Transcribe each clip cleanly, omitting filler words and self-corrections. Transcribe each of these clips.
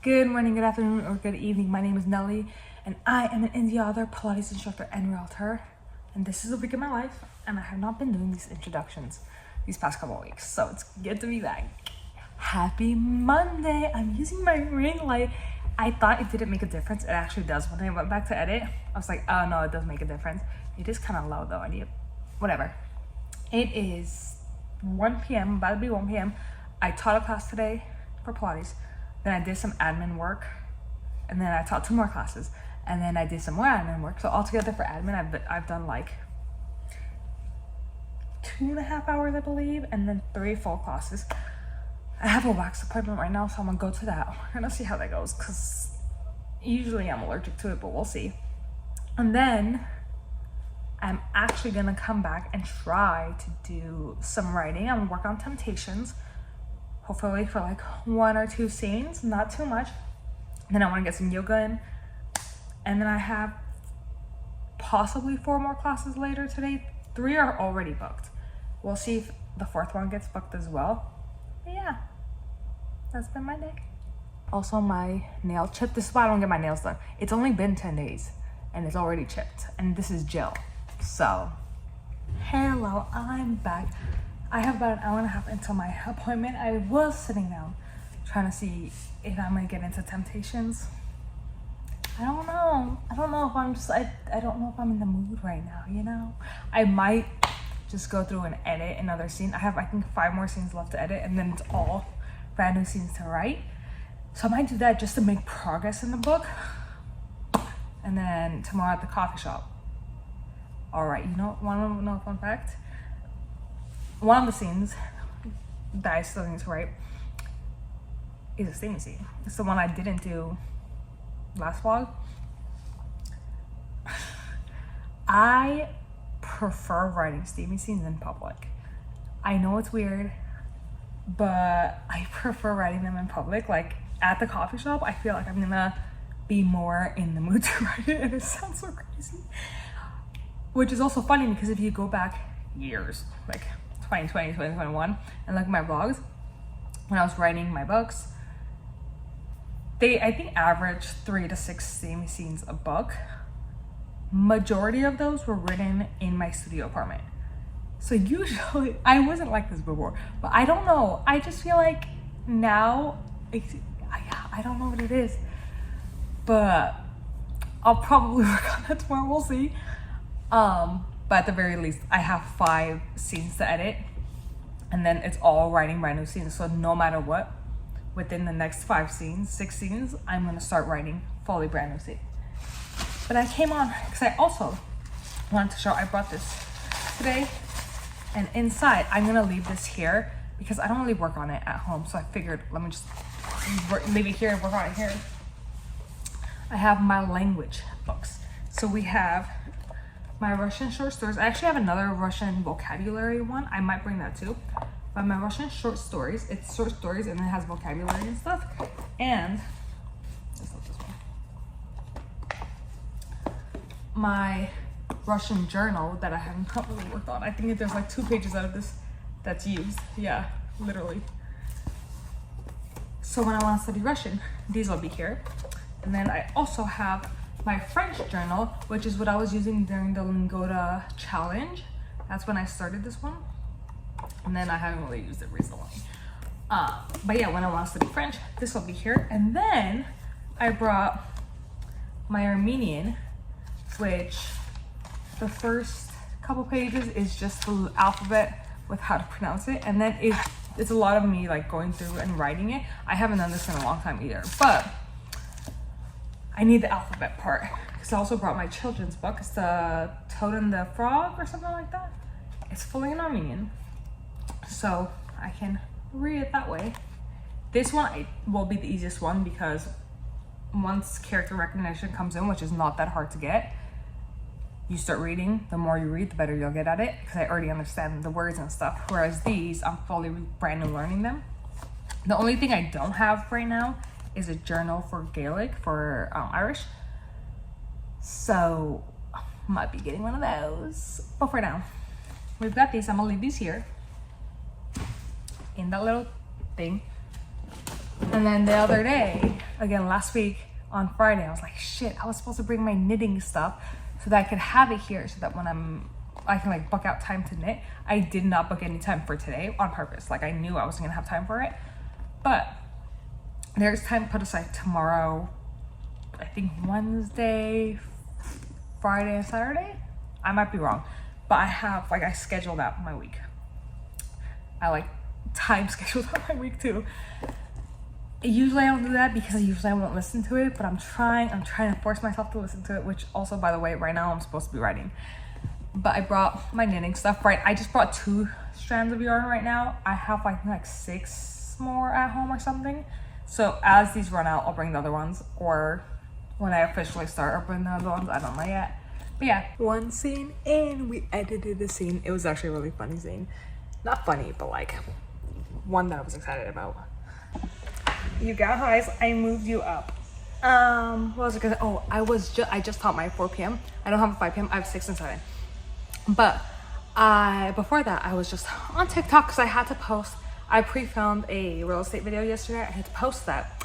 Good morning, good afternoon, or good evening. My name is Nelly, and I am an indie author, Pilates instructor, and realtor. And this is a week in my life, and I have not been doing these introductions these past couple of weeks, so it's good to be back. Happy Monday! I'm using my ring light. I thought it didn't make a difference. It actually does. When I went back to edit, I was like, oh no, it does make a difference. It is kind of low though. I need whatever. It is 1 p.m. about to be 1 p.m. I taught a class today for Pilates. Then I did some admin work, and then I taught 2 more classes, and then I did some more admin work. So altogether for admin, I've done like 2.5 hours, I believe, and then 3 full classes. I have a wax appointment right now, so I'm gonna go to that. We're gonna see how that goes, because usually I'm allergic to it, but we'll see. And then I'm actually gonna come back and try to do some writing. I'm gonna work on temptations. Hopefully for like 1 or 2 scenes, not too much. Then I want to get some yoga in. And then I have possibly 4 more classes later today. 3 are already booked. We'll see if the 4th one gets booked as well. But yeah, that's been my day. Also my nail chip. This is why I don't get my nails done. It's only been 10 days and it's already chipped. And this is gel. So, hello, I'm back. I have about an hour and a half until my appointment. I was sitting down trying to see if I'm gonna get into temptations. I don't know if I'm just, I don't know if I'm in the mood right now, you know? I might just go through and edit another scene. I have, I think, 5 more scenes left to edit, and then it's all brand new scenes to write. So I might do that just to make progress in the book. And then tomorrow at the coffee shop. All right, you know, wanna know a fun fact? One of the scenes that I still need to write is a steamy scene. It's the one I didn't do last vlog. I prefer writing steamy scenes in public. I know it's weird, but I prefer writing them in public. Like at the coffee shop, I feel like I'm gonna be more in the mood to write it, and it sounds so crazy. Which is also funny because if you go back years, like 2020, 2021, and look at my vlogs, when I was writing my books, they, I think, average 3 to 6 steamy scenes a book. Majority of those were written in my studio apartment. So usually, I wasn't like this before, but I don't know. I just feel like now, I don't know what it is, but I'll probably work on that tomorrow, we'll see. But at the very least, I have 5 scenes to edit, and then it's all writing brand new scenes. So no matter what, within the next 5 scenes, 6 scenes, I'm gonna start writing fully brand new scenes. But I came on because I also wanted to show, I brought this today, and inside, I'm gonna leave this here because I don't really work on it at home. So I figured, let me just leave it here and work on it here. I have my language books. So we have my Russian short stories. I actually have another Russian vocabulary one. I might bring that too. But my Russian short stories, it's short stories and it has vocabulary and stuff. And let's look this one. My Russian journal that I haven't really worked on. I think there's like 2 pages out of this that's used. Yeah, literally. So when I want to study Russian, these will be here. And then I also have my French journal, which is what I was using during the Lingoda challenge. That's when I started this one. And then I haven't really used it recently. But yeah, when I want to study French, this will be here. And then I brought my Armenian, which the first couple pages is just the alphabet with how to pronounce it. And then it's a lot of me like going through and writing it. I haven't done this in a long time either, but I need the alphabet part because I also brought my children's book. It's the Toad and the Frog or something like that. It's fully in Armenian, so I can read it that way. This one will be the easiest one because once character recognition comes in, which is not that hard to get, you start reading. The more you read, the better you'll get at it because I already understand the words and stuff. Whereas these, I'm fully brand new learning them. The only thing I don't have right now is a journal for Gaelic, for Irish. So might be getting one of those. But for now, we've got these. I'm gonna leave these here in that little thing. And then the other day, again last week on Friday, I was like, shit, I was supposed to bring my knitting stuff so that I could have it here so that when I can like book out time to knit. I did not book any time for today on purpose. Like I knew I wasn't gonna have time for it, but there's time put aside tomorrow, I think Wednesday, Friday, and Saturday. I might be wrong, but I scheduled out my week. I like time scheduled out my week too. Usually I don't do that because usually I won't listen to it, but I'm trying to force myself to listen to it, which also, by the way, right now I'm supposed to be writing. But I brought my knitting stuff, right? I just brought 2 strands of yarn right now. I have like 6 more at home or something. So as these run out, I'll bring the other ones, or when I officially start, I'll bring the other ones. I don't know yet. But yeah, one scene in, we edited the scene. It was actually a really funny scene. Not funny, but like one that I was excited about. You guys, I moved you up. What was it gonna, oh, I just taught my 4 p.m. I don't have a 5 p.m. I have 6 and 7. But before that, I was just on TikTok because I had to post. I pre-filmed a real estate video yesterday. I had to post that.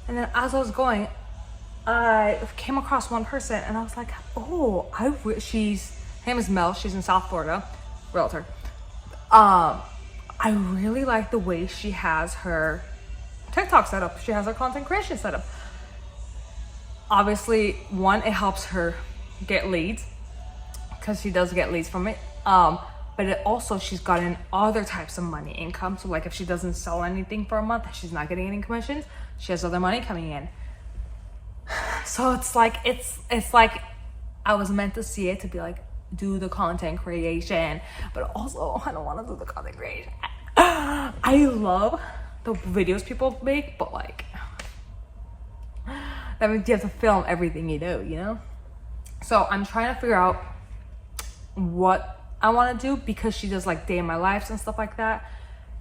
And then as I was going, I came across one person and I was like, oh, her name is Mel. She's in South Florida, realtor. I really like the way she has her TikTok set up. She has her content creation set up. Obviously, one, it helps her get leads because she does get leads from it. But it also, she's gotten other types of money income. So like if she doesn't sell anything for a month, she's not getting any commissions. She has other money coming in. So it's like I was meant to see it to be like, do the content creation, but also I don't want to do the content creation. I love the videos people make, but like that means you have to film everything you do, you know? So I'm trying to figure out what I want to do because she does like day in my lives and stuff like that.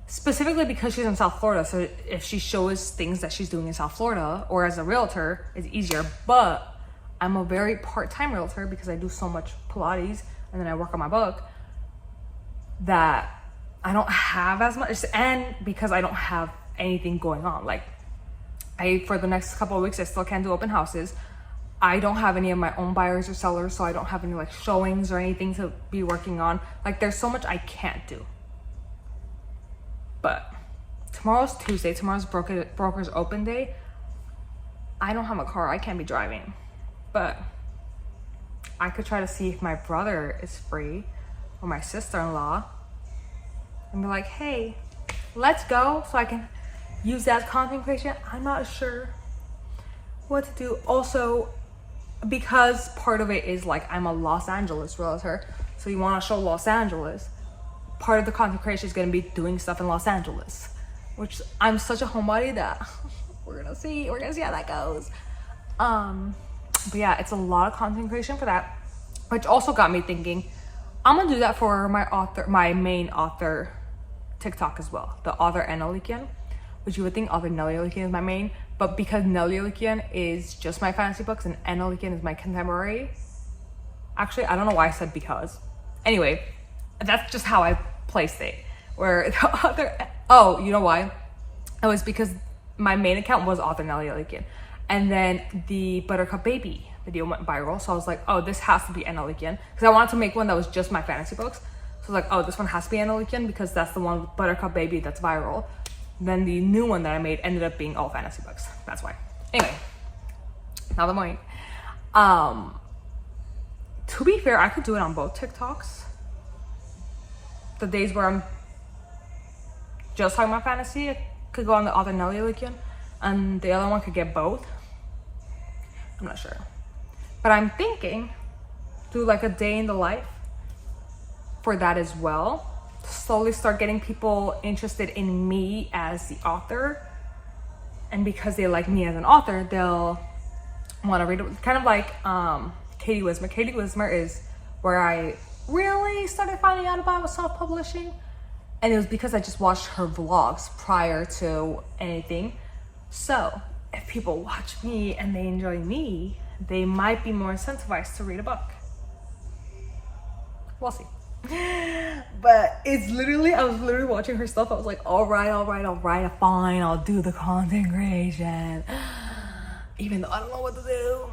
Specifically because she's in South Florida, so if she shows things that she's doing in South Florida or as a realtor, it's easier. But I'm a very part-time realtor because I do so much Pilates and then I work on my book that I don't have as much, and because I don't have anything going on. Like for the next couple of weeks, I still can't do open houses. I don't have any of my own buyers or sellers, so I don't have any like showings or anything to be working on. Like there's so much I can't do. But tomorrow's Tuesday. Tomorrow's broker's open day. I don't have a car. I can't be driving. But I could try to see if my brother is free or my sister-in-law and be like, hey, let's go so I can use that content creation. I'm not sure what to do. Also, because part of it is like I'm a Los Angeles realtor, so you want to show Los Angeles. Part of the content creation is going to be doing stuff in Los Angeles, which I'm such a homebody that we're gonna see how that goes. But yeah, it's a lot of content creation for that, which also got me thinking I'm gonna do that for my main author TikTok as well, the author nelly.alikyan, which you would think author nelly.alikyan is my main, but because nelly.alikyan is just my fantasy books and nelly.alikyan is my contemporary. Actually, I don't know why I said because. Anyway, that's just how I placed it. Where the other, oh, you know why? It was because my main account was author nelly.alikyan, and then the Buttercup Baby video went viral. So I was like, oh, this has to be nelly.alikyan, because I wanted to make one that was just my fantasy books. So I was like, oh, this one has to be nelly.alikyan because that's the one with Buttercup Baby that's viral. Then the new one that I made ended up being all fantasy books. That's why. Anyway, now the point. To be fair, I could do it on both TikToks. The days where I'm just talking about fantasy, it could go on the other nelly.alikyan, and the other one could get both. I'm not sure, but I'm thinking do like a day in the life for that as well. Slowly start getting people interested in me as the author, and because they like me as an author, they'll want to read it. Kind of like Katie Wismer. Katie Wismer is where I really started finding out about self-publishing, and it was because I just watched her vlogs prior to anything. So if people watch me and they enjoy me, they might be more incentivized to read a book. We'll see. But it's literally, I was literally watching her stuff. I was like, all right, fine, I'll do the content creation, even though I don't know what to do.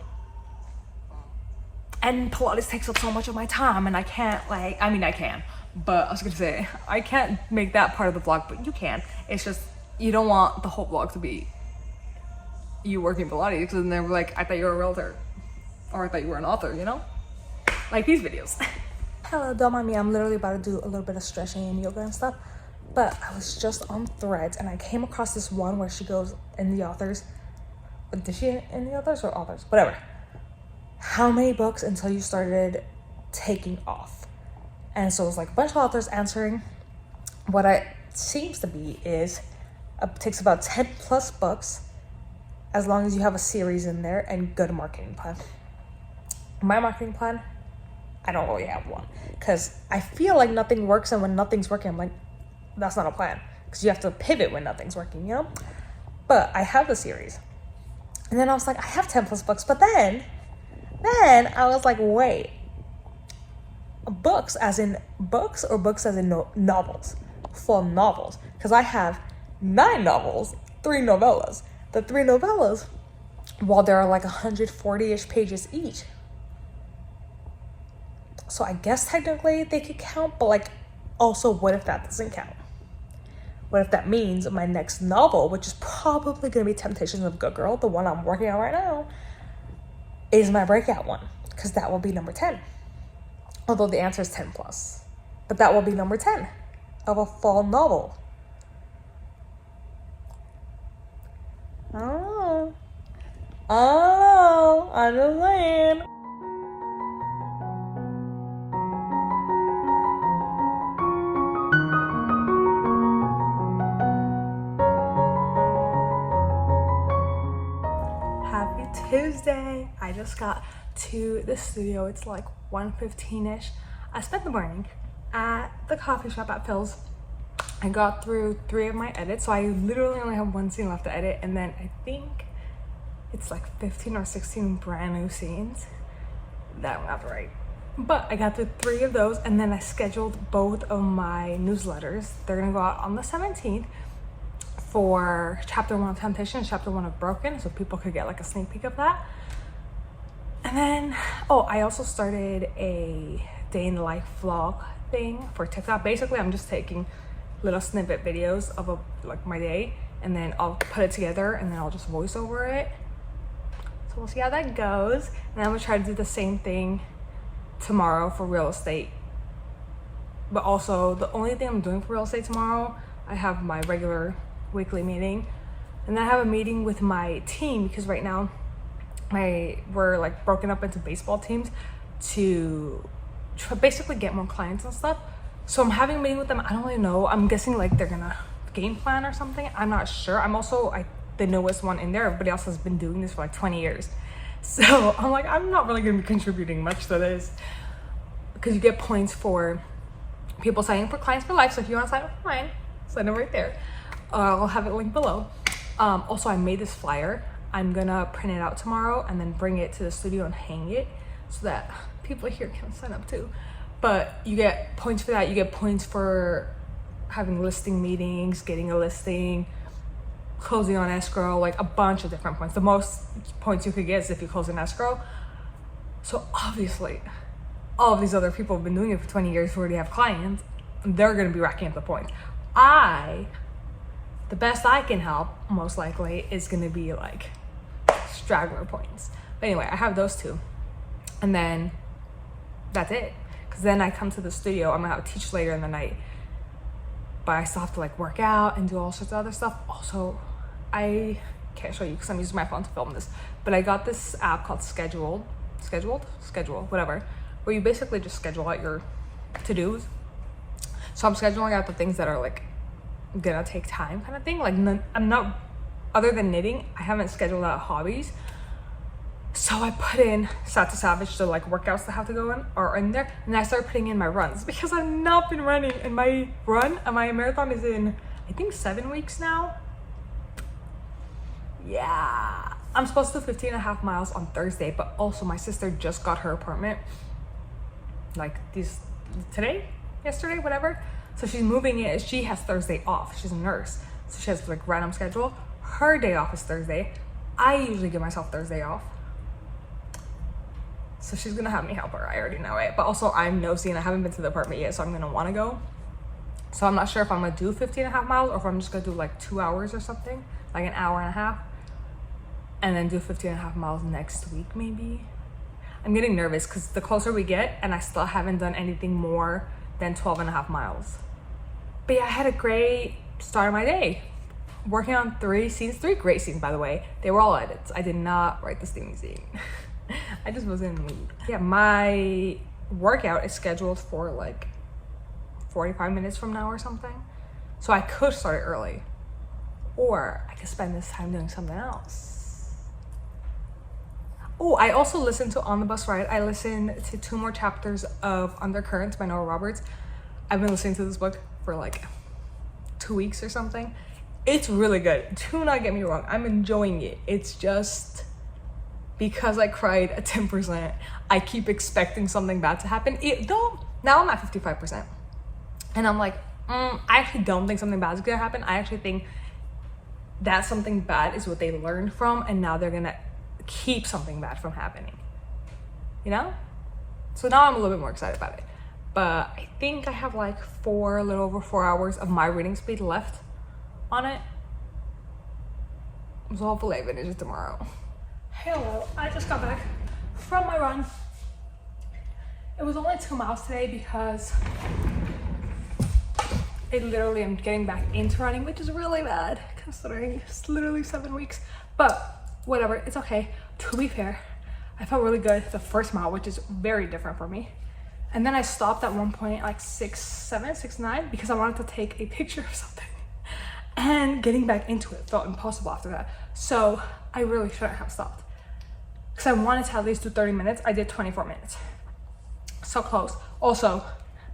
And Pilates takes up so much of my time, and I can't, like, I mean, I can, but I was gonna say, I can't make that part of the vlog, but you can. It's just, you don't want the whole vlog to be you working Pilates, because then they're like, I thought you were a realtor, or I thought you were an author, you know? Like these videos. Hello, don't mind me, I'm literally about to do a little bit of stretching and yoga and stuff, but I was just on Threads, and I came across this one where she goes in the authors, did she in the authors or authors? Whatever. How many books until you started taking off? And so it was like a bunch of authors answering. What it seems to be is it takes about 10 plus books as long as you have a series in there and good marketing plan. My marketing plan, I don't really have one, because I feel like nothing works, and when nothing's working, I'm like, that's not a plan, because you have to pivot when nothing's working, you know? But I have the series. And then I was like, I have 10 plus books, but then I was like, wait, books as in books or books as in novels, full novels? Because I have 9 novels, 3 novellas. The 3 novellas, while there are like 140-ish pages each, so I guess technically they could count, but like, also, what if that doesn't count? What if that means my next novel, which is probably going to be Temptations of Good Girl, the one I'm working on right now, is my breakout one, because that will be number 10. Although the answer is 10 plus. But that will be number 10 of a fall novel. I don't know. I'm just saying. Tuesday. I just got to the studio. It's like 1:15-ish. I spent the morning at the coffee shop at Phil's. I got through 3 of my edits, so I literally only have 1 scene left to edit, and then I think it's like 15 or 16 brand new scenes that I'm gonna have to write. But I got through 3 of those, and then I scheduled both of my newsletters. They're gonna go out on the 17th. For chapter 1 of Temptation and chapter 1 of Broken, so people could get like a sneak peek of that. And then, oh, I also started a day in the life vlog thing for TikTok. Basically, I'm just taking little snippet videos of like my day, and then I'll put it together, and then I'll just voice over it. So we'll see how that goes. And I'm gonna try to do the same thing tomorrow for real estate. But also, the only thing I'm doing for real estate tomorrow, I have my regular weekly meeting, and then I have a meeting with my team, because right now we're like broken up into baseball teams to basically get more clients and stuff. So I'm having a meeting with them. I don't really know, I'm guessing like they're gonna game plan or something. I'm not sure. I'm also the newest one in there. Everybody else has been doing this for like 20 years, so I'm like, I'm not really gonna be contributing much to this, because you get points for people signing for clients for life. So if you want to sign up for mine, sign up right there. I'll have it linked below. Also, I made this flyer. I'm gonna print it out tomorrow and then bring it to the studio and hang it, so that people here can sign up too. But you get points for that. You get points for having listing meetings, getting a listing, closing on escrow, like a bunch of different points. The most points you could get is if you close an escrow. So obviously, all of these other people have been doing it for 20 years who already have clients. They're gonna be racking up the points. The best I can help, most likely, is gonna be like straggler points. But anyway, I have those 2. And then that's it. Because then I come to the studio, I'm gonna have to teach later in the night. But I still have to like work out and do all sorts of other stuff. Also, I can't show you because I'm using my phone to film this, but I got this app called Schedule, whatever, where you basically just schedule out your to-dos. So I'm scheduling out the things that are like gonna take time, kind of thing. Like I'm not, other than knitting, I haven't scheduled out hobbies. So I put in Sat to Savage, the like workouts that have to go in are in there, and I started putting in my runs, because I've not been running, and my marathon is in I think 7 weeks now. Yeah, I'm supposed to do 15.5 miles on Thursday, but also my sister just got her apartment like today, yesterday, whatever. So she's moving it. She has Thursday off. She's a nurse. So she has like random schedule. Her day off is Thursday. I usually give myself Thursday off. So she's gonna have me help her. I already know it. But also I'm nosy and I haven't been to the apartment yet, so I'm gonna wanna go. So I'm not sure if I'm gonna do 15.5 miles or if I'm just gonna do like 2 hours or something, like an hour and a half. And then do 15.5 miles next week, maybe. I'm getting nervous because the closer we get and I still haven't done anything more than 12.5 miles. But yeah, I had a great start of my day. Working on 3 scenes, 3 great scenes, by the way. They were all edits. I did not write the steamy scene. I just wasn't in the mood. Yeah, my workout is scheduled for like 45 minutes from now or something. So I could start it early. Or I could spend this time doing something else. Oh, I also listened to On the Bus Ride. I listened to 2 more chapters of Undercurrents by Noah Roberts. I've been listening to this book for like 2 weeks or something. It's really good. Do not get me wrong. I'm enjoying it. It's just because I cried at 10%, I keep expecting something bad to happen. Now I'm at 55%. And I'm like, I actually don't think something bad is gonna happen. I actually think that something bad is what they learned from, and now they're gonna keep something bad from happening, you know? So now I'm a little bit more excited about it. But I think I have like a little over 4 hours of my reading speed left on it. So hopefully I finish it tomorrow. Hello, I just got back from my run. It was only 2 miles today because I literally am getting back into running, which is really bad considering it's literally 7 weeks. But whatever, it's okay. To be fair, I felt really good the first mile, which is very different for me. And then I stopped at one point like 6'7", 6'9", because I wanted to take a picture of something. And getting back into it felt impossible after that. So I really shouldn't have stopped. Because I wanted to at least do 30 minutes. I did 24 minutes. So close. Also,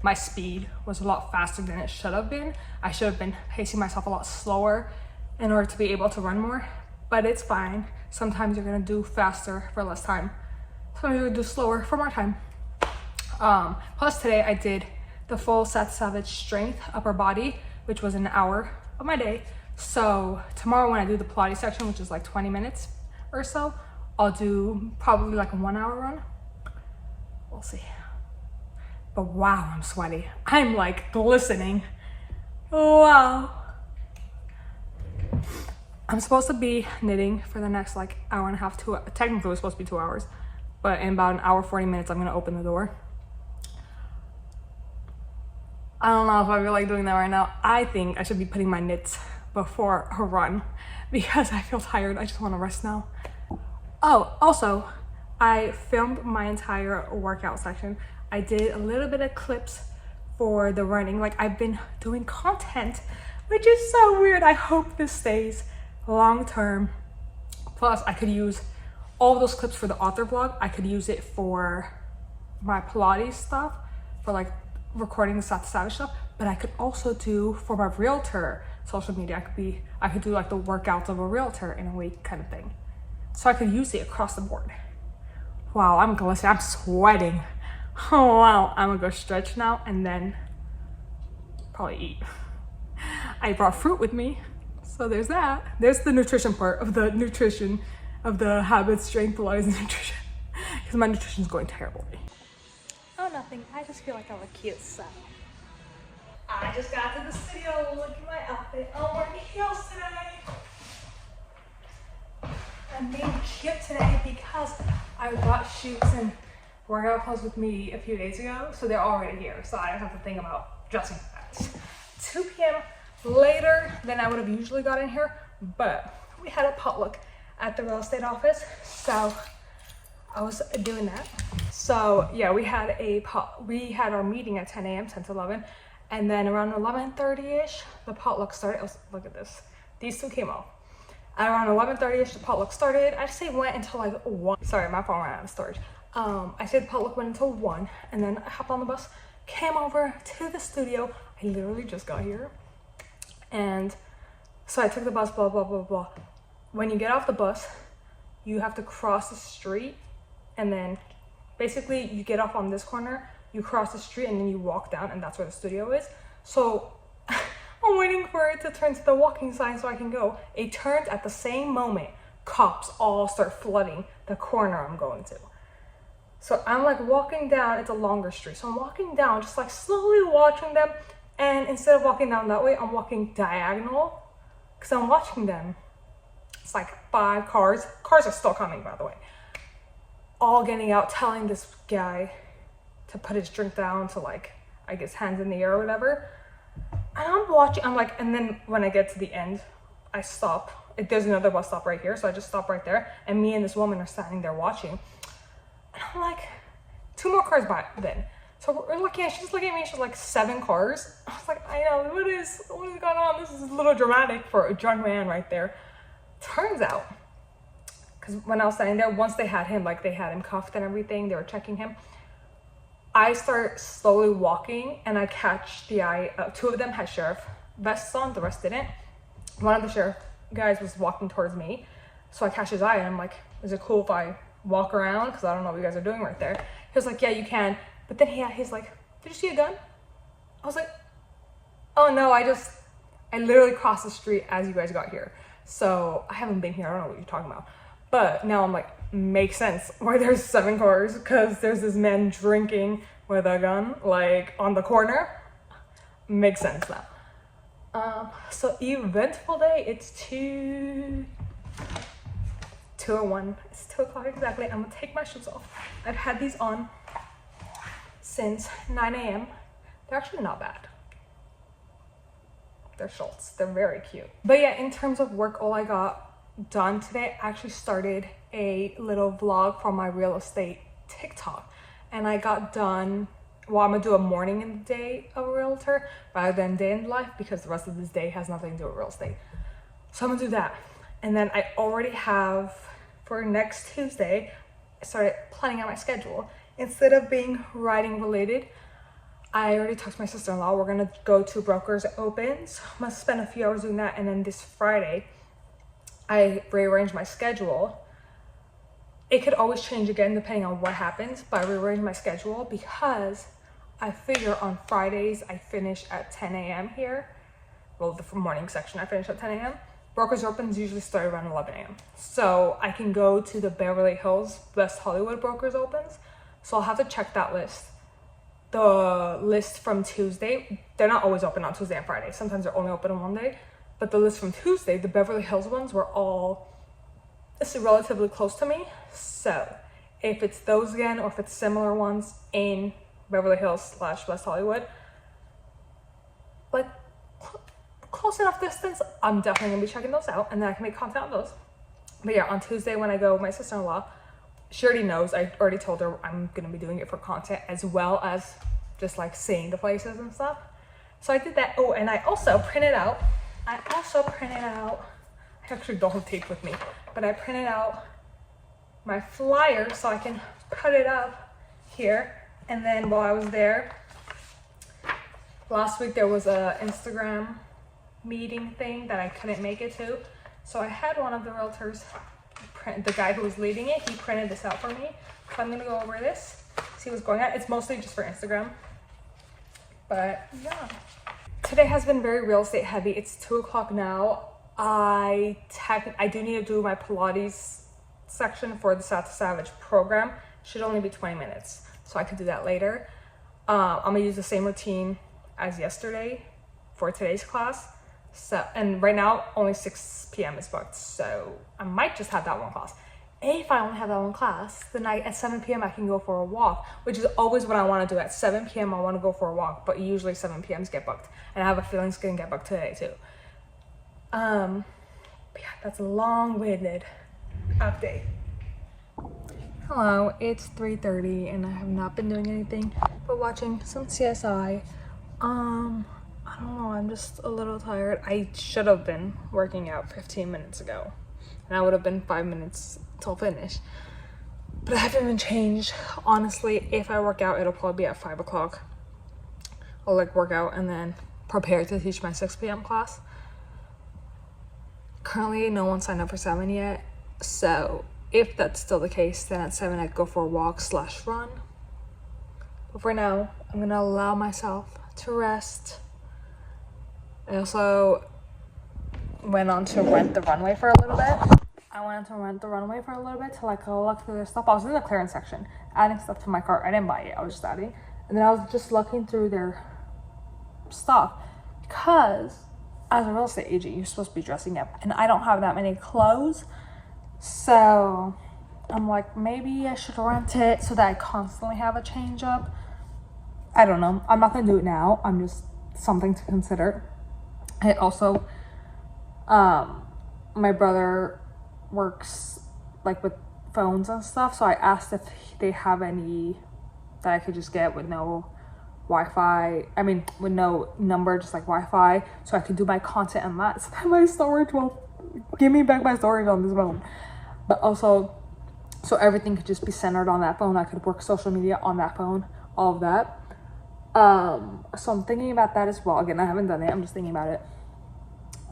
my speed was a lot faster than it should have been. I should have been pacing myself a lot slower in order to be able to run more. But it's fine. Sometimes you're gonna do faster for less time. Sometimes you're gonna do slower for more time. Plus today I did the full Seth Savage strength upper body, which was an hour of my day. So tomorrow when I do the Pilates section, which is like 20 minutes or so, I'll do probably like a 1 hour run. We'll see. But wow, I'm sweaty. I'm like glistening. Wow. I'm supposed to be knitting for the next like hour and a half, technically it's supposed to be 2 hours, but in about an hour, 40 minutes, I'm gonna open the door. I don't know if I feel like doing that right now. I think I should be putting my knits before a run because I feel tired. I just wanna rest now. Oh, also, I filmed my entire workout section. I did a little bit of clips for the running. Like I've been doing content, which is so weird. I hope this stays long term. Plus I could use all of those clips for the author vlog. I could use it for my Pilates stuff, for like recording the Seth Savage stuff, but I could also do for my realtor social media. I could do like the workouts of a realtor in a week kind of thing. So I could use it across the board. Wow, I'm glistening, I'm sweating. Oh wow, I'm gonna go stretch now and then probably eat. I brought fruit with me. So there's that. There's the nutrition part of the nutrition of the habits, strength, Pilates, and nutrition. Because my nutrition is going terribly. Oh, nothing. I just feel like I'm a cute self. I just got to the studio. Look at my outfit. I'm wearing heels today. I'm being cute today because I bought shoots and workout clothes with me a few days ago. So they're already here. So I don't have to think about dressing for that. 2 p.m. later than I would have usually got in here, but we had a potluck at the real estate office, so I was doing that. So yeah, we had our meeting at 10 a.m. 10 to 11, and then around 11:30ish the potluck started. Look at this, these two came off. Around 11:30ish the potluck started. I say went until like 1. Sorry, my phone ran out of storage. I said the potluck went until 1, and then I hopped on the bus, came over to the studio. I literally just got here. And so I took the bus, blah, blah, blah, blah. When you get off the bus, you have to cross the street. And then basically you get off on this corner, you cross the street and then you walk down, and that's where the studio is. So I'm waiting for it to turn to the walking sign so I can go. It turns at the same moment. Cops all start flooding the corner I'm going to. So I'm like walking down, it's a longer street. So I'm walking down, just like slowly watching them. And instead of walking down that way, I'm walking diagonal because I'm watching them. It's like 5 cars. Cars are still coming, by the way. All getting out, telling this guy to put his drink down, to like, I guess, hands in the air or whatever. And I'm watching, I'm like, and then when I get to the end, I stop. There's another bus stop right here, so I just stop right there. And me and this woman are standing there watching. And I'm like, 2 more cars by then. So we're looking at, she's looking at me, she's like 7 cars. I was like, I know, what is going on? This is a little dramatic for a drunk man right there. Turns out, because when I was standing there, once they had him, like they had him cuffed and everything, they were checking him. I start slowly walking and I catch the eye. 2 of them had sheriff vests on, the rest didn't. One of the sheriff guys was walking towards me. So I catch his eye and I'm like, is it cool if I walk around? Because I don't know what you guys are doing right there. He was like, yeah, you can. But then he's like, did you see a gun? I was like, oh no, I literally crossed the street as you guys got here. So I haven't been here, I don't know what you're talking about. But now I'm like, makes sense why there's 7 cars, because there's this man drinking with a gun, like on the corner. Makes sense now. So eventful day, it's 2:01. It's 2 o'clock exactly. I'm gonna take my shoes off. I've had these on since 9 a.m. They're actually not bad. They're shorts. They're very cute. But yeah, in terms of work, all I got done today, I actually started a little vlog for my real estate TikTok. And I got done, well, I'm gonna do a morning in the day of a realtor rather than day in the life, because the rest of this day has nothing to do with real estate. So I'm gonna do that. And then I already have, for next Tuesday, I started planning out my schedule. Instead of being writing related, I already talked to my sister-in-law. We're gonna go to Brokers Opens. I'm gonna spend a few hours doing that, and then this Friday, I rearranged my schedule. It could always change again depending on what happens, but I rearranged my schedule because I figure on Fridays I finish at 10 a.m. here. Well, the morning section I finish at 10 a.m. Brokers Opens usually start around 11 a.m. So I can go to the Beverly Hills, West Hollywood Brokers Opens. So I'll have to check that list. The list from Tuesday, they're not always open on Tuesday and Friday. Sometimes they're only open on one day. But the list from Tuesday, the Beverly Hills ones, were all relatively close to me. So if it's those again, or if it's similar ones in Beverly Hills / West Hollywood, like close enough distance, I'm definitely gonna be checking those out, and then I can make content on those. But yeah, on Tuesday when I go with my sister-in-law, she already knows, I already told her I'm gonna be doing it for content as well as just like seeing the places and stuff. So I did that. Oh, and I also printed out, I actually don't have tape with me, but I printed out my flyer so I can put it up here. And then while I was there, last week there was a Instagram meeting thing that I couldn't make it to. So I had one of the realtors, the guy who was leading it, he printed this out for me. So I'm gonna go over this, see what's going on. It's mostly just for Instagram, but yeah. Today has been very real estate heavy. It's 2 o'clock now. I do need to do my Pilates section for the South Savage program. Should only be 20 minutes, so I could do that later. I'm gonna use the same routine as yesterday for today's class. So, and right now only 6 p.m. is booked, so I might just have that one class. If I only have that one class, then at 7 p.m. I can go for a walk, which is always what I want to do. At 7 p.m. I want to go for a walk, but usually 7 p.m.s get booked, and I have a feeling it's gonna get booked today too. But yeah, that's a long-winded update. Hello, it's 3:30 and I have not been doing anything but watching some CSI. I don't know, I'm just a little tired. I should have been working out 15 minutes ago, and I would have been 5 minutes till finish. But I haven't even changed. Honestly, if I work out, it'll probably be at 5 o'clock. I'll like work out and then prepare to teach my 6 p.m. class. Currently, no one signed up for 7 yet. So if that's still the case, then at 7 I'd go for a walk / run. But for now, I'm gonna allow myself to rest. I also went on to rent the runway for a little bit. To like go look through their stuff. I was in the clearance section, adding stuff to my cart. I didn't buy it, I was just adding. And then I was just looking through their stuff because as a real estate agent, you're supposed to be dressing up, and I don't have that many clothes. So I'm like, maybe I should rent it so that I constantly have a change up. I don't know. I'm not gonna do it now. I'm just something to consider. I also, my brother works like with phones and stuff, so I asked if they have any that I could just get with no Wi-Fi. I mean, with no number, just like Wi-Fi, so I could do my content on that. So that my storage will give me back my storage on this phone, but also so everything could just be centered on that phone. I could work social media on that phone, all of that. So I'm thinking about that as well. Again, I haven't done it, I'm just thinking about it.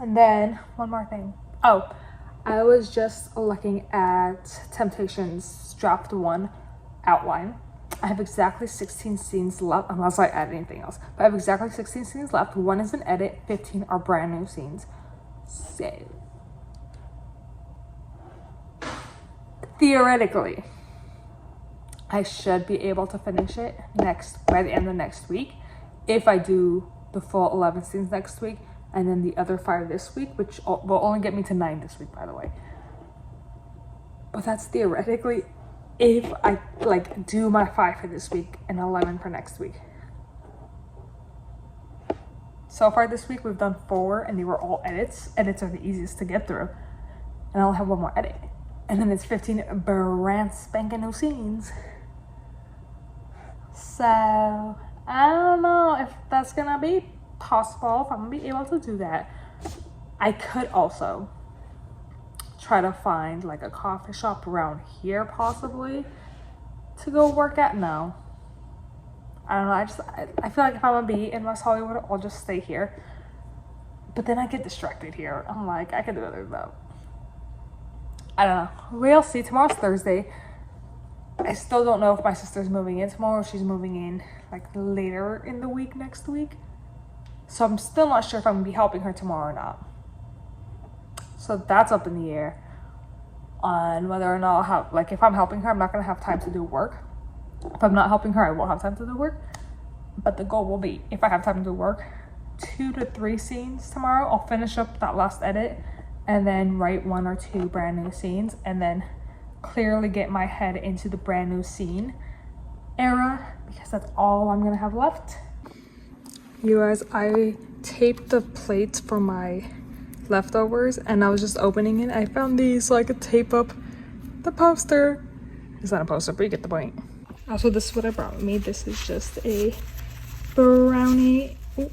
And then one more thing. Oh, I was just looking at Temptations draft 1 outline. I have exactly 16 scenes left, unless I add anything else. But I have exactly 16 scenes left. 1 is an edit, 15 are brand new scenes. So theoretically, I should be able to finish it by the end of next week if I do the full 11 scenes next week and then the other 5 this week, which will only get me to 9 this week, by the way. But that's theoretically if I like do my 5 for this week and 11 for next week. So far this week we've done 4 and they were all edits. Edits are the easiest to get through, and I'll have one more edit, and then it's 15 brand spanking new scenes. So I don't know if that's gonna be possible, if I'm gonna be able to do that. I could also try to find like a coffee shop around here possibly to go work at. No, I don't know. I feel like if I'm gonna be in West Hollywood, I'll just stay here. But then I get distracted here. I'm like, I could do other stuff. I don't know. We'll see. Tomorrow's Thursday. I still don't know if my sister's moving in tomorrow or she's moving in like later in the week next week. So I'm still not sure if I'm gonna be helping her tomorrow or not. So that's up in the air on whether or not I'll have, like, if I'm helping her, I'm not gonna have time to do work. If I'm not helping her, I won't have time to do work. But the goal will be, if I have time to do work, 2 to 3 scenes tomorrow. I'll finish up that last edit and then write 1 or 2 brand new scenes, and then clearly get my head into the brand new scene era, because that's all I'm gonna have left. You guys, I taped the plates for my leftovers and I was just opening it. I found these so I could tape up the poster. It's not a poster, but you get the point. Also, this is what I brought with me. This is just a brownie. Ooh.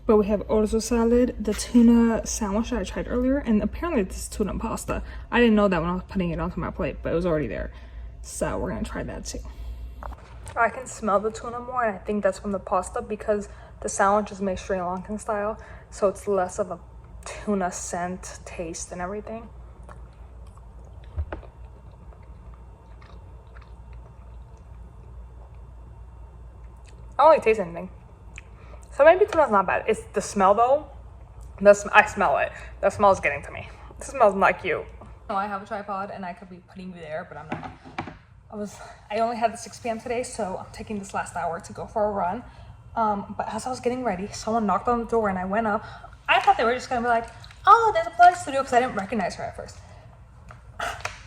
But we have orzo salad, the tuna sandwich that I tried earlier, and apparently this is tuna pasta. I didn't know that when I was putting it onto my plate, but it was already there. So we're gonna try that too. I can smell the tuna more, and I think that's from the pasta because the sandwich is made Sri Lankan style, so it's less of a tuna scent taste and everything. I don't really taste anything. So maybe tuna's not bad. It's the smell though. I smell it. The smell is getting to me. It smells not cute. No, I have a tripod and I could be putting you there, but I'm not. I only had the 6 p.m. today, so I'm taking this last hour to go for a run. But as I was getting ready, someone knocked on the door and I went up. I thought they were just gonna be like, oh, there's a Pilates studio, because I didn't recognize her at first.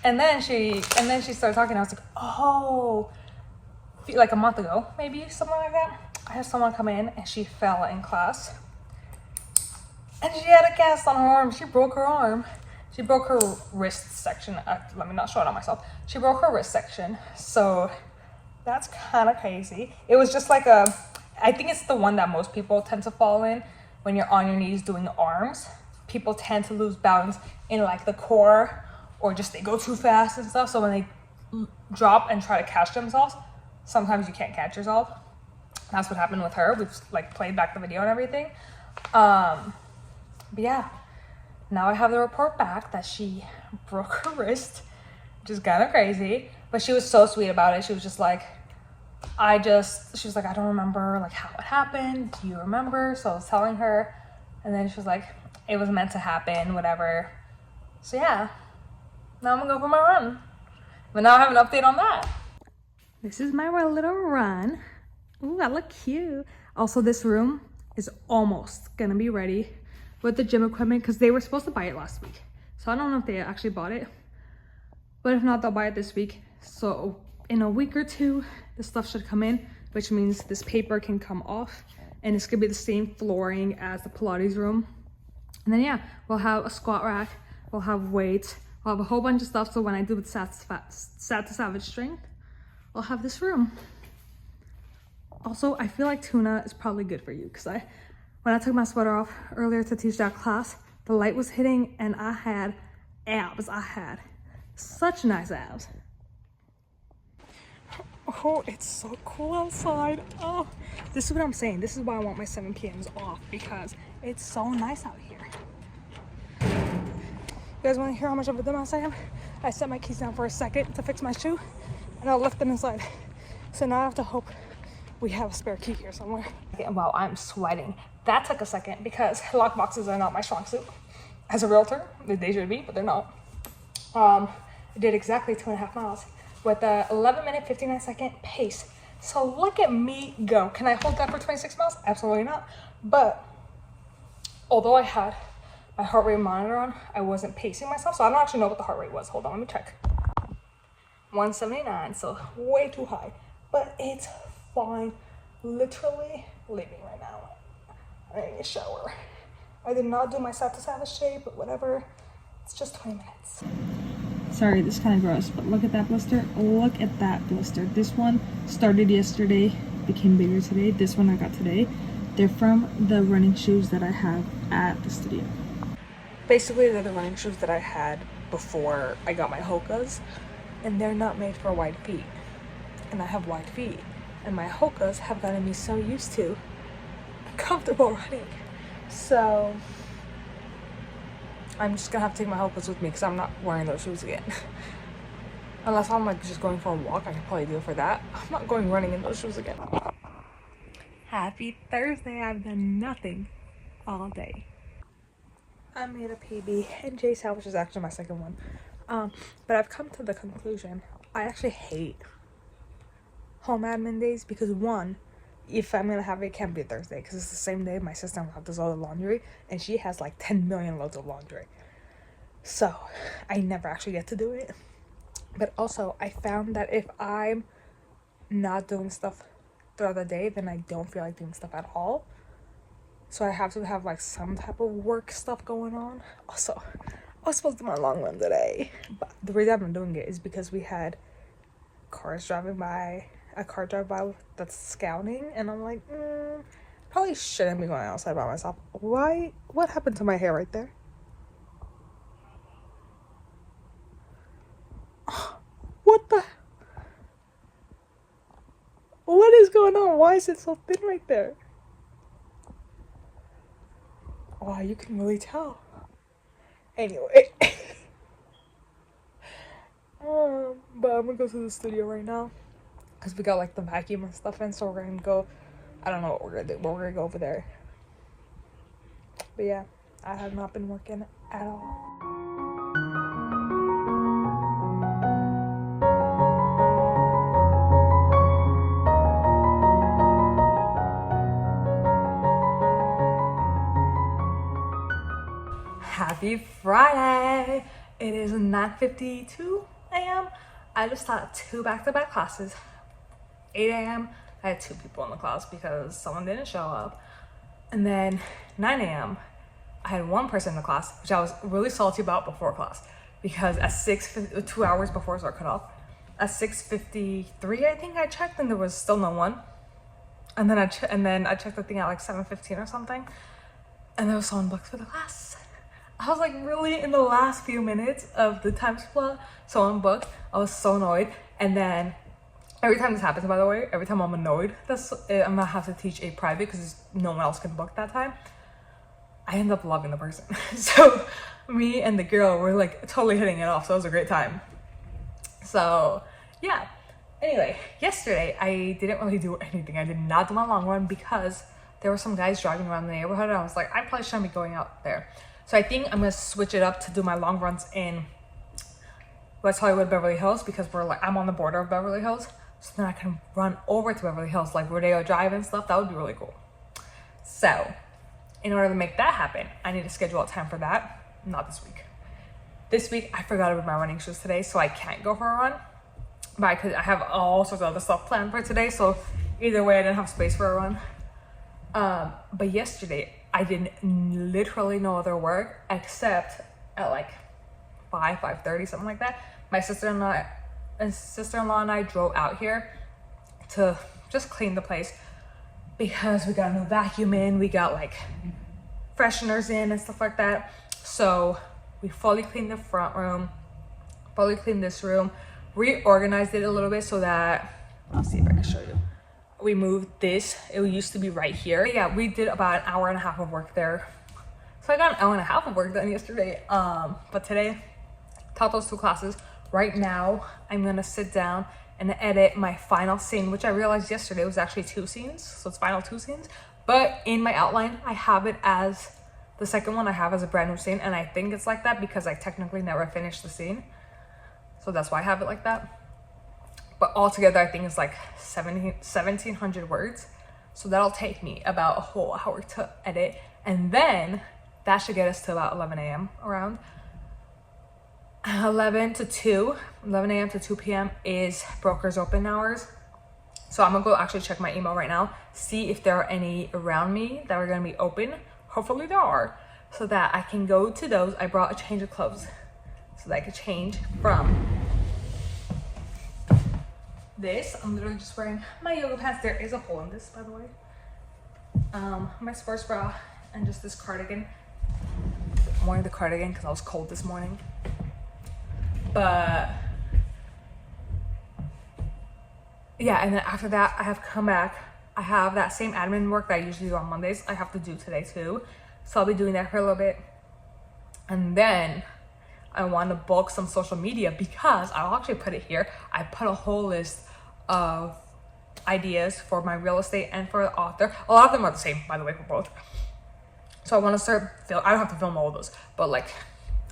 And then she started talking. I was like, oh, like a month ago, maybe something like that. I had someone come in and she fell in class. And she had a cast on her arm. She broke her arm. She broke her wrist section. Let me not show it on myself. She broke her wrist section. So that's kind of crazy. It was just like I think it's the one that most people tend to fall in when you're on your knees doing arms. People tend to lose balance in like the core, or just they go too fast and stuff. So when they drop and try to catch themselves, sometimes you can't catch yourself. That's what happened with her. We've like played back the video and everything. But yeah, now I have the report back that she broke her wrist, which is kind of crazy. But she was so sweet about it. She was just like, she was like, I don't remember like how it happened. Do you remember? So I was telling her, and then she was like, it was meant to happen, whatever. So yeah, now I'm gonna go for my run. But now I have an update on that. This is my little run. Ooh, I look cute. Also, this room is almost gonna be ready with the gym equipment because they were supposed to buy it last week. So I don't know if they actually bought it, but if not, they'll buy it this week. So in a week or two, the stuff should come in, which means this paper can come off, and it's gonna be the same flooring as the Pilates room. And then yeah, we'll have a squat rack, we'll have weights, we'll have a whole bunch of stuff. So when I do with Sat to Savage strength, I'll have this room. Also, I feel like tuna is probably good for you because when I took my sweater off earlier to teach that class, the light was hitting and I had abs. I had such nice abs. Oh, it's so cool outside. Oh, this is what I'm saying. This is why I want my 7 p.m.s off, because it's so nice out here. You guys want to hear how much of a dumbass I am? I set my keys down for a second to fix my shoe, and I left them inside. So now I have to hope we have a spare key here somewhere. Wow, I'm sweating. That took a second because lock boxes are not my strong suit. As a realtor, they should be, but they're not. I did exactly 2.5 miles with a 11-minute, 59-second pace. So look at me go. Can I hold that for 26 miles? Absolutely not. But although I had my heart rate monitor on, I wasn't pacing myself. So I don't actually know what the heart rate was. Hold on, let me check. 179, so way too high. But it's fine. Literally leaving right now. I need a shower. I did not do my Sat to Savage shape, but whatever. It's just 20 minutes. Sorry, this is kind of gross, but look at that blister. Look at that blister. This one started yesterday, became bigger today. This one I got today. They're from the running shoes that I have at the studio. Basically, they're the running shoes that I had before I got my Hokas, and they're not made for wide feet. And I have wide feet, and my Hokas have gotten me so used to comfortable running. So I'm just gonna have to take my Hokas with me because I'm not wearing those shoes again. Unless I'm like just going for a walk, I can probably do it for that. I'm not going running in those shoes again. Happy Thursday. I've done nothing all day. I made a PB and J-Sal, which is actually my second one. But I've come to the conclusion I actually hate home admin days because one, if I'm gonna have it, it can't be a Thursday because it's the same day my sister-in-law does all the laundry and she has like 10 million loads of laundry. So I never actually get to do it. But also I found that if I'm not doing stuff throughout the day, then I don't feel like doing stuff at all. So I have to have like some type of work stuff going on. Also, I was supposed to do my long run today, but the reason I'm not doing it is because we had cars driving by. A car drive by that's scouting, and I'm like, probably shouldn't be going outside by myself. Why? What happened to my hair right there? What the? What is going on? Why is it so thin right there? Wow, you can really tell. Anyway. But I'm gonna go to the studio right now. Because we got like the vacuum and stuff in, so we're gonna go. I don't know what we're gonna do, but we're gonna go over there. But yeah, I have not been working at all. Happy Friday! It is 9:52 a.m. I just taught 2 back-to-back classes. 8 a.m. I had 2 people in the class because someone didn't show up. And then 9 a.m. I had 1 person in the class, which I was really salty about before class. Because at 2 hours before our cutoff, at 6:53 I think I checked and there was still no one. And then I checked the thing at like 7:15 or something. And there was someone booked for the class. I was like, really? In the last few minutes of the time slot, someone booked. I was so annoyed. And then every time this happens, by the way, every time I'm annoyed, I'm gonna have to teach a private because no one else can book that time. I end up loving the person. So me and the girl were like totally hitting it off. So it was a great time. So yeah. Anyway, yesterday I didn't really do anything. I did not do my long run because there were some guys driving around the neighborhood and I was like, I probably shouldn't be going out there. So I think I'm gonna switch it up to do my long runs in West Hollywood, Beverly Hills, because I'm on the border of Beverly Hills. So then I can run over to Beverly Hills, like Rodeo Drive and stuff. That would be really cool. So in order to make that happen, I need to schedule a time for that. Not this week. This week I forgot about my running shoes today, so I can't go for a run. But I have all sorts of other stuff planned for today, so either way I didn't have space for a run. But yesterday I did literally no other work except at like 5:30, something like that. My sister-in-law and I drove out here to just clean the place because we got a new vacuum in, we got like fresheners in and stuff like that. So we fully cleaned the front room, fully cleaned this room, reorganized it a little bit so that, I'll see if I can show you. We moved this, it used to be right here. Yeah, we did about an hour and a half of work there. So I got an hour and a half of work done yesterday. But today, taught those 2 classes. Right now, I'm gonna sit down and edit my final scene, which I realized yesterday was actually 2 scenes. So it's final 2 scenes. But in my outline, I have it as, the second one I have as a brand new scene. And I think it's like that because I technically never finished the scene. So that's why I have it like that. But altogether, I think it's like 1,700 words. So that'll take me about a whole hour to edit. And then that should get us to about 11 a.m. around. 11 a.m. to 2 p.m. is brokers open hours. So I'm gonna go actually check my email right now, see if there are any around me that are gonna be open. Hopefully there are, so that I can go to those. I brought a change of clothes so that I could change from this. I'm literally just wearing my yoga pants. There is a hole in this, by the way. My sports bra and just this cardigan. I'm wearing the cardigan because I was cold this morning. But yeah, and then after that I have come back. I have that same admin work that I usually do on Mondays. I have to do today too. So I'll be doing that for a little bit. And then I want to bulk some social media because I'll actually put it here. I put a whole list of ideas for my real estate and for the author. A lot of them are the same, by the way, for both. So I want to start, I don't have to film all of those, but like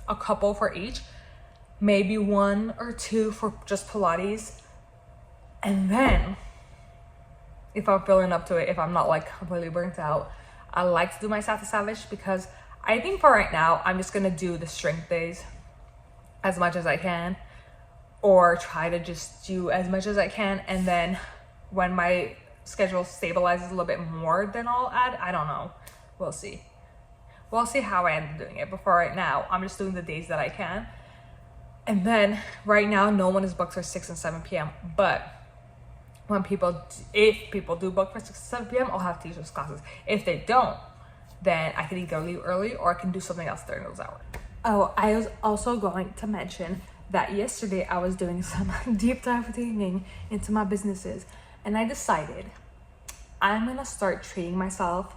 a couple for each. Maybe 1 or 2 for just Pilates. And then if I'm feeling up to it, if I'm not like completely burnt out, I like to do my Saturday Savage because I think for right now, I'm just going to do the strength days as much as I can, or try to just do as much as I can. And then when my schedule stabilizes a little bit more, then I'll add, I don't know. We'll see. We'll see how I end up doing it. But for right now, I'm just doing the days that I can. And then right now, no one is booked for 6 and 7 p.m. But if people do book for 6 and 7 p.m., I'll have to teach those classes. If they don't, then I can either leave early or I can do something else during those hours. Oh, I was also going to mention that yesterday I was doing some deep diving into my businesses, and I decided I'm gonna start treating myself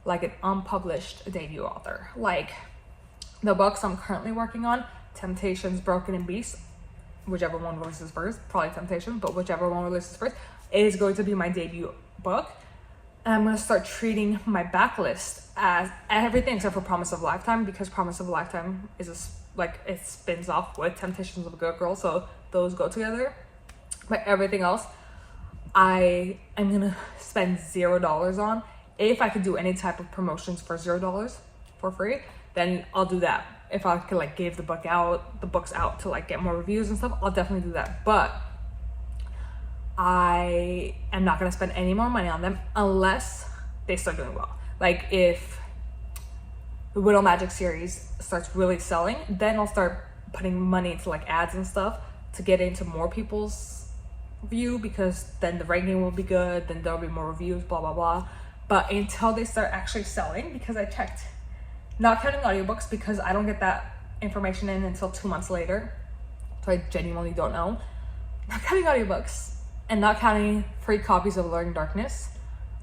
like an unpublished debut author. Like the books I'm currently working on, Temptations, Broken, and Beast, whichever one releases first, probably Temptation, but whichever one releases first, it is going to be my debut book. And I'm going to start treating my backlist as everything except for Promise of a Lifetime, because Promise of a Lifetime is it spins off with Temptations of a Good Girl, so those go together. But everything else, I am going to spend $0 on. If I could do any type of promotions for $0 for free, then I'll do that. If I could like give the books out to like get more reviews and stuff, I'll definitely do that. But I am not going to spend any more money on them unless they start doing well. Like if the Widow Magic series starts really selling, then I'll start putting money into like ads and stuff to get into more people's view, because then the ranking will be good, then there'll be more reviews, blah, blah, blah. But until they start actually selling, because I checked, not counting audiobooks, because I don't get that information in until 2 months later. So I genuinely don't know. Not counting audiobooks and not counting free copies of Learning Darkness,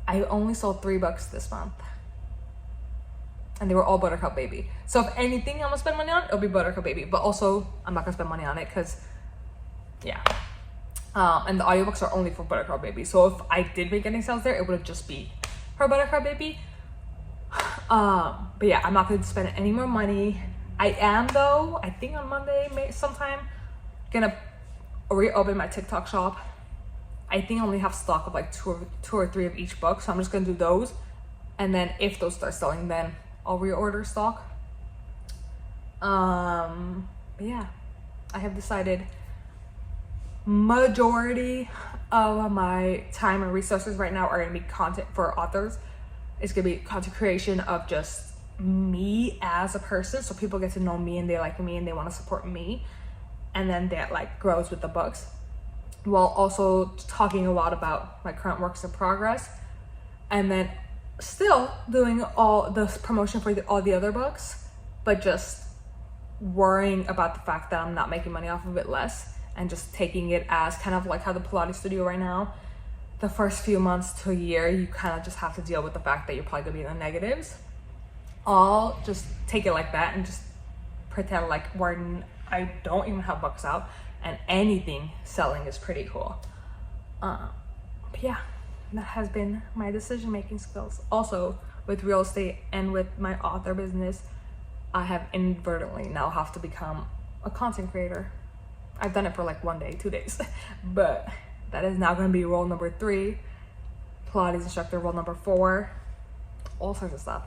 I only sold 3 books this month. And they were all Buttercup Baby. So if anything I'm gonna spend money on, it'll be Buttercup Baby. But also, I'm not gonna spend money on it because, yeah. And the audiobooks are only for Buttercup Baby. So if I did make any sales there, it would just be for Buttercup Baby. But yeah, I'm not going to spend any more money. I am though, I think on Monday, sometime, gonna reopen my TikTok shop. I think I only have stock of like two or three of each book, so I'm just gonna do those. And then if those start selling, then I'll reorder stock. But yeah, I have decided majority of my time and resources right now are gonna be content for authors. It's gonna be content creation of just me as a person, so people get to know me and they like me and they want to support me, and then that like grows with the books, while also talking a lot about my current works in progress, and then still doing all the promotion for all the other books, but just worrying about the fact that I'm not making money off of it less, and just taking it as kind of like how the Pilates studio right now, the first few months to a year, you kind of just have to deal with the fact that you're probably gonna be in the negatives. I'll just take it like that and just pretend like I don't even have books out and anything selling is pretty cool. But yeah, that has been my decision-making skills. Also, with real estate and with my author business, I have inadvertently now have to become a content creator. I've done it for like 1 day, 2 days, but that is now going to be role number 3, Pilates instructor role number 4, all sorts of stuff.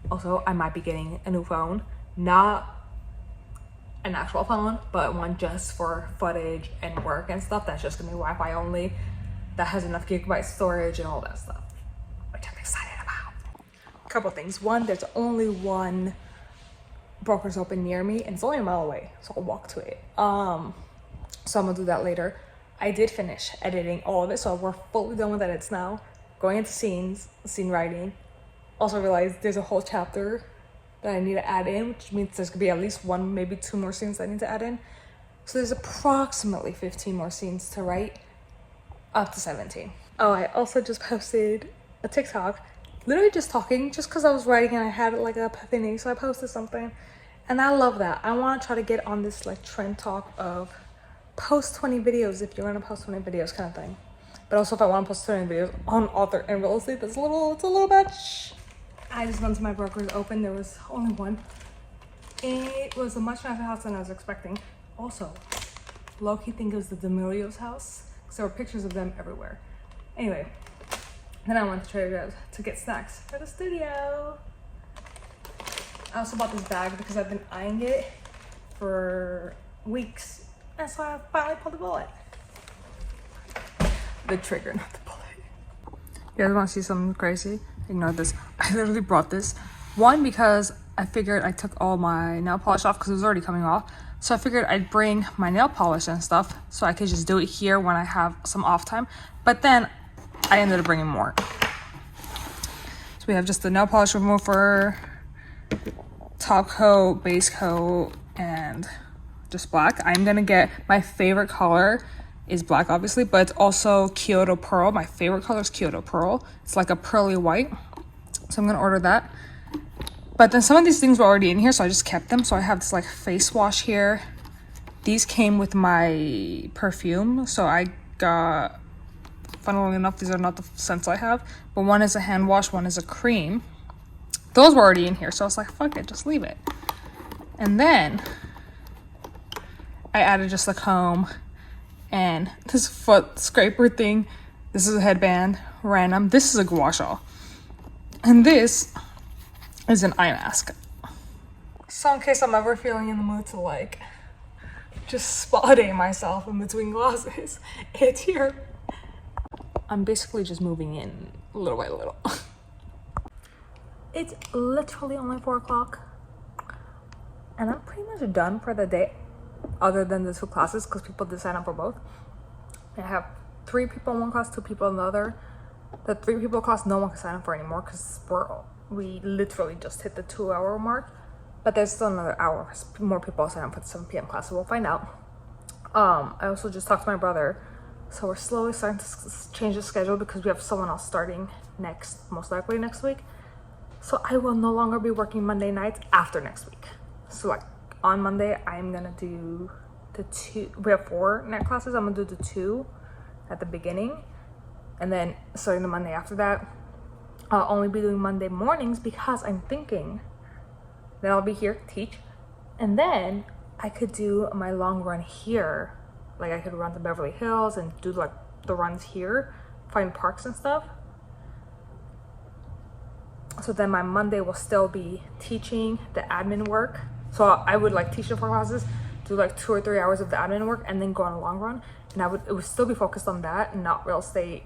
Also, I might be getting a new phone, not an actual phone, but one just for footage and work and stuff. That's just gonna be Wi-Fi only, that has enough gigabyte storage and all that stuff, which I'm excited about. A couple things. One, there's only one Broker's Open near me, and it's only a mile away, so I'll walk to it. So I'm gonna do that later. I did finish editing all of it, so we're fully done with edits now. Going into scene writing. Also realized there's a whole chapter that I need to add in, which means there's gonna be at least 1, maybe 2 more scenes I need to add in. So there's approximately 15 more scenes to write, up to 17. Oh, I also just posted a TikTok, literally just talking, just because I was writing and I had like an epiphany, so I posted something. And I love that. I want to try to get on this like trend talk of post 20 videos if you're gonna post 20 videos kind of thing. But also if I want to post 20 videos on author and real estate, it's a little much. I just went to my Broker's Open. There was only one. It was a much nicer house than I was expecting. Also, low-key think it was the D'Amelio's house, because there were pictures of them everywhere. Anyway, then I went to Trader Joe's to get snacks for the studio. I also bought this bag because I've been eyeing it for weeks, and so I finally pulled the bullet. The trigger, not the bullet. You guys want to see something crazy? Ignore this. I literally brought this. One, because I figured I took all my nail polish off because it was already coming off. So I figured I'd bring my nail polish and stuff so I could just do it here when I have some off time. But then I ended up bringing more. So we have just the nail polish remover, top coat, base coat, and just black. I'm gonna get my favorite color is black, obviously, but it's also Kyoto Pearl. My favorite color is Kyoto Pearl. It's like a pearly white. So I'm gonna order that. But then some of these things were already in here, so I just kept them. So I have this like face wash here. These came with my perfume. So I got, funnily enough, these are not the scents I have, but one is a hand wash, one is a cream. Those were already in here, so I was like, fuck it, just leave it. And then I added just a comb and this foot scraper thing. This is a headband, random. This is a gua sha. And this is an eye mask. So in case I'm ever feeling in the mood to like just spotting myself in between glasses, it's here. I'm basically just moving in little by little. It's literally only 4 o'clock. And I'm pretty much done for the day, other than the 2 classes, because people did sign up for both. I have 3 people in one class, 2 people in the other. The 3 people class, no one can sign up for anymore because we literally just hit the 2-hour mark. But there's still another hour. More people sign up for the 7 p.m. class, so we'll find out. I also just talked to my brother, so we're slowly starting to change the schedule because we have someone else starting most likely next week. So I will no longer be working Monday nights after next week. So like on Monday, I'm gonna do the 2, we have 4 net classes. I'm gonna do the 2 at the beginning, and then starting the Monday after that, I'll only be doing Monday mornings because I'm thinking that I'll be here, teach, and then I could do my long run here. Like I could run to Beverly Hills and do like the runs here, find parks and stuff. So then my Monday will still be teaching the admin work. So I would like teach the 4 classes, do like 2 or 3 hours of the admin work, and then go on a long run. And it would still be focused on that, and not real estate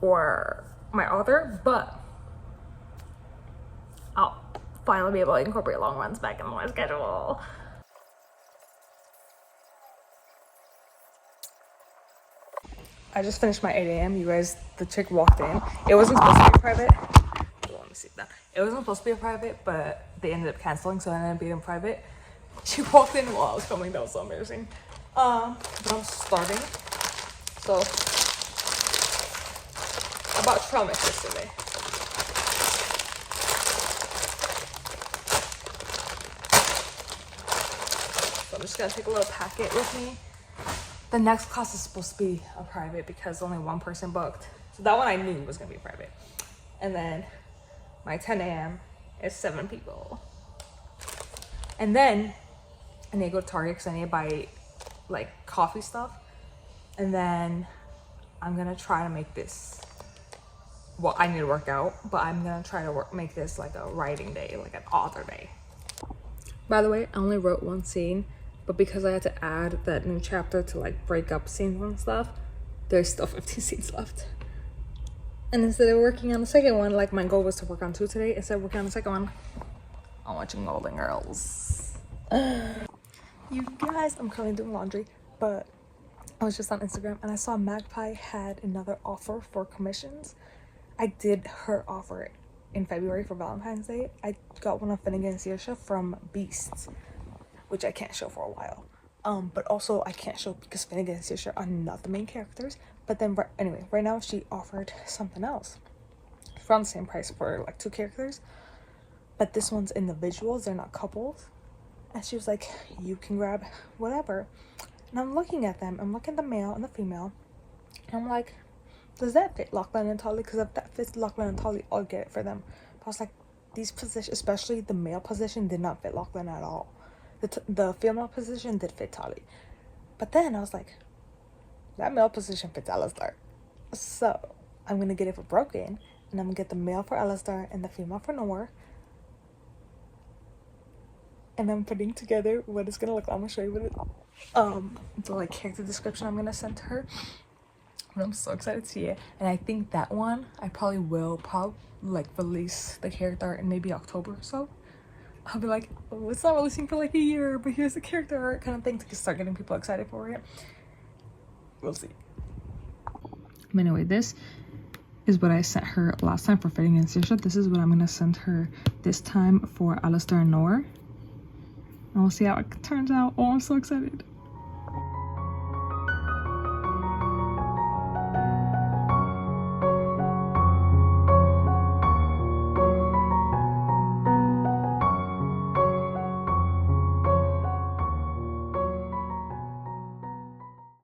or my author, but I'll finally be able to incorporate long runs back into my schedule. I just finished my 8 a.m. You guys, the chick walked in. It wasn't supposed to be private. Let me see that. It wasn't supposed to be a private, but they ended up canceling, so it ended up being private. She walked in while I was filming. That was so embarrassing. But I'm starting. So, I bought trail mix yesterday. So I'm just gonna take a little packet with me. The next class is supposed to be a private because only 1 person booked. So that one I knew was gonna be private. And then my 10 a.m. is 7 people. And then I need to go to Target because I need to buy like coffee stuff. And then I'm gonna try to make this, well, I need to work out, but I'm gonna try to make this like a writing day, like an author day. By the way, I only wrote 1 scene, but because I had to add that new chapter to like break up scenes and stuff, there's still 15 scenes left. And instead of working on the second one, like my goal was to work on 2 today, instead of working on the second one, I'm watching Golden Girls. You guys, I'm currently doing laundry, but I was just on Instagram and I saw Magpie had another offer for commissions. I did her offer in February for Valentine's Day. I got one of Finnegan and Saoirse from Beasts, which I can't show for a while. But also I can't show because Finnegan and Saoirse are not the main characters. But then anyway, right now she offered something else for around the same price for like 2 characters. But this one's individuals, they're not couples. And she was like, you can grab whatever. And I'm looking at them. I'm looking at the male and the female. And I'm like, does that fit Lachlan and Tolly? Because if that fits Lachlan and Tolly, I'll get it for them. But I was like, these positions, especially the male position, did not fit Lachlan at all. The female position did fit Tolly. But then I was like, that male position fits Alistar. So I'm going to get it for Broken. And I'm going to get the male for Alistar and the female for Noor. And I'm putting together what it's going to look like. I'm going to show you what it, the like character description I'm going to send to her. And I'm so excited to see it. And I think that one, I probably will like release the character art in maybe October or so. I'll be like, oh, it's not releasing for like a year, but here's the character art kind of thing to start getting people excited for it. We'll see. But anyway, this is what I sent her last time for Fitting and Saoirse. This is what I'm going to send her this time for Alistar and Noor. And we'll see how it turns out. Oh, I'm so excited.